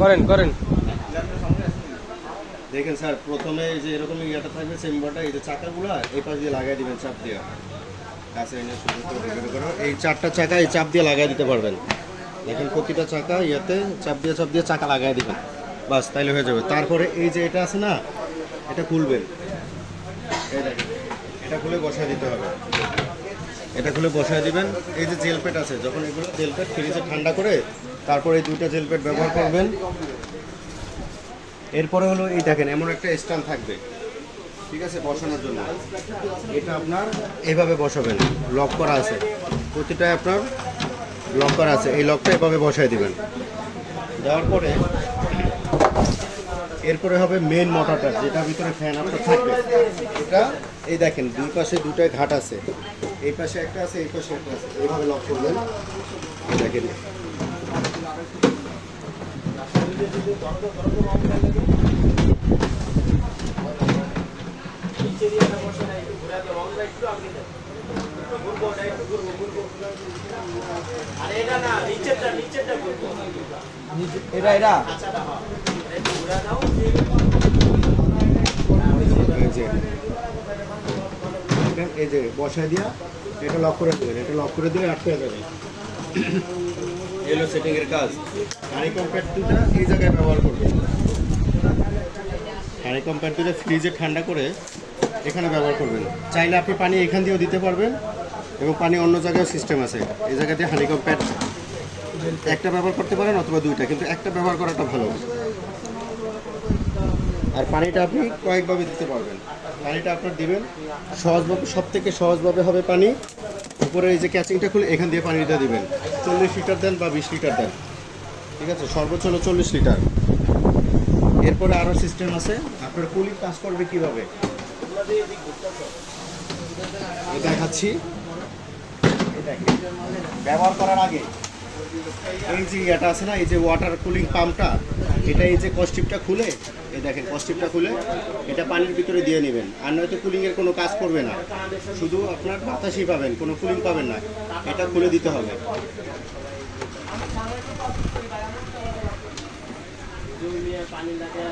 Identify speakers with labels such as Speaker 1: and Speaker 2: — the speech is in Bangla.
Speaker 1: করেন করেন।
Speaker 2: দেখেন স্যার, প্রথমে এই যে এরকম ইয়েটা থাকবে চেম্বারটা, এই যে চাকাগুলো এই পাশ দিয়ে লাগাই দিবেন চাপ দিয়ে। কাছে এনে সুন্দর করে রেডি করো। এই চারটা চাকা এই চাপ দিয়ে লাগাই দিতে পারবেন। দেখেন প্রতিটা চাকা ইয়াতে চাপ দিয়ে চাকা লাগাই দিবেন, বাস তাইলে হয়ে যাবে। তারপরে এই যে এটা আছে না, এটা খুলবেন। এই দেখেন, এটা খুলে বসায় দিতে হবে। এটা খুলে বসায় দিবেন। এই যে জেল প্যাড আছে, যখন এগুলো জেল প্যাড ফ্রিজে ঠান্ডা করে তারপরে এই দুইটা জেল প্যাড ব্যবহার করবেন। এরপরে হলো এই দেখেন এমন একটা স্ট্যান্ড থাকবে, ঠিক আছে, বসানোর জন্য। এটা আপনার এইভাবে বসাবেন, লক করা আছে, প্রতিটা আপনার লক করা আছে। এই লকটা এভাবে বসায় দিবেন। দেওয়ার পরে এরপরে হবে মেন মোটরটা, যেটা ভিতরে ফ্যান আপনার থাকবে। এটা এই দেখেন দুই পাশে দুটাই ঘাট আছে, এই পাশে একটা আছে, এই পাশে একটা আছে। এইভাবে লক করবেন। এই দেখেন
Speaker 1: এটা এটা
Speaker 2: এই যে বসায় দিয়া এটা লক করে দেবেন। এটা লক করে দিলে আটকে যাবে। এলো সেটিং এর কাজ। হানিকম প্যাড দুটা এই জায়গায় ব্যবহার করবেন। হানিকম প্যাড দুটা ফ্রিজে ঠান্ডা করে এখানে ব্যবহার করবেন। চাইলে আপনি পানি এখান দিয়েও দিতে পারবেন এবং পানি অন্য জায়গায় সিস্টেম আছে। এই জায়গাতে হানিকম প্যাড একটা ব্যবহার করতে পারেন অথবা দুইটা, কিন্তু একটা ব্যবহার করাটা ভালো। আর পানিটা আপনি কয়েকভাবে দিতে পারবেন। পানিটা আপনার দিবেন সহজভাবে, সব থেকে সহজভাবে হবে পানি। উপরে এই যে ক্যাচিংটা খুলে এখান দিয়ে পানিটা দিবেন। 40 লিটার দেন বা 20 লিটার দেন, ঠিক আছে, সর্বোচ্চ হলো 40 লিটার। এরপরে আরও সিস্টেম আছে। আপনার কুলিং কাজ করবে কীভাবে দেখাচ্ছি। ব্যবহার করার আগে এই যে এটা আছে না, এই যে ওয়াটার কুলিং পাম্পটা, এটা এই যে কস্টিপটা খুলে, এই দেখেন কস্টিপটা খুলে এটা পানির ভিতরে দিয়ে নেবেন। আর নয়তো কুলিংয়ের কোনো কাজ করবে না, শুধু আপনার বাতাসই পাবেন, কোনো কুলিং পাবেন না। এটা খুলে দিতে হবে। পানি লাগে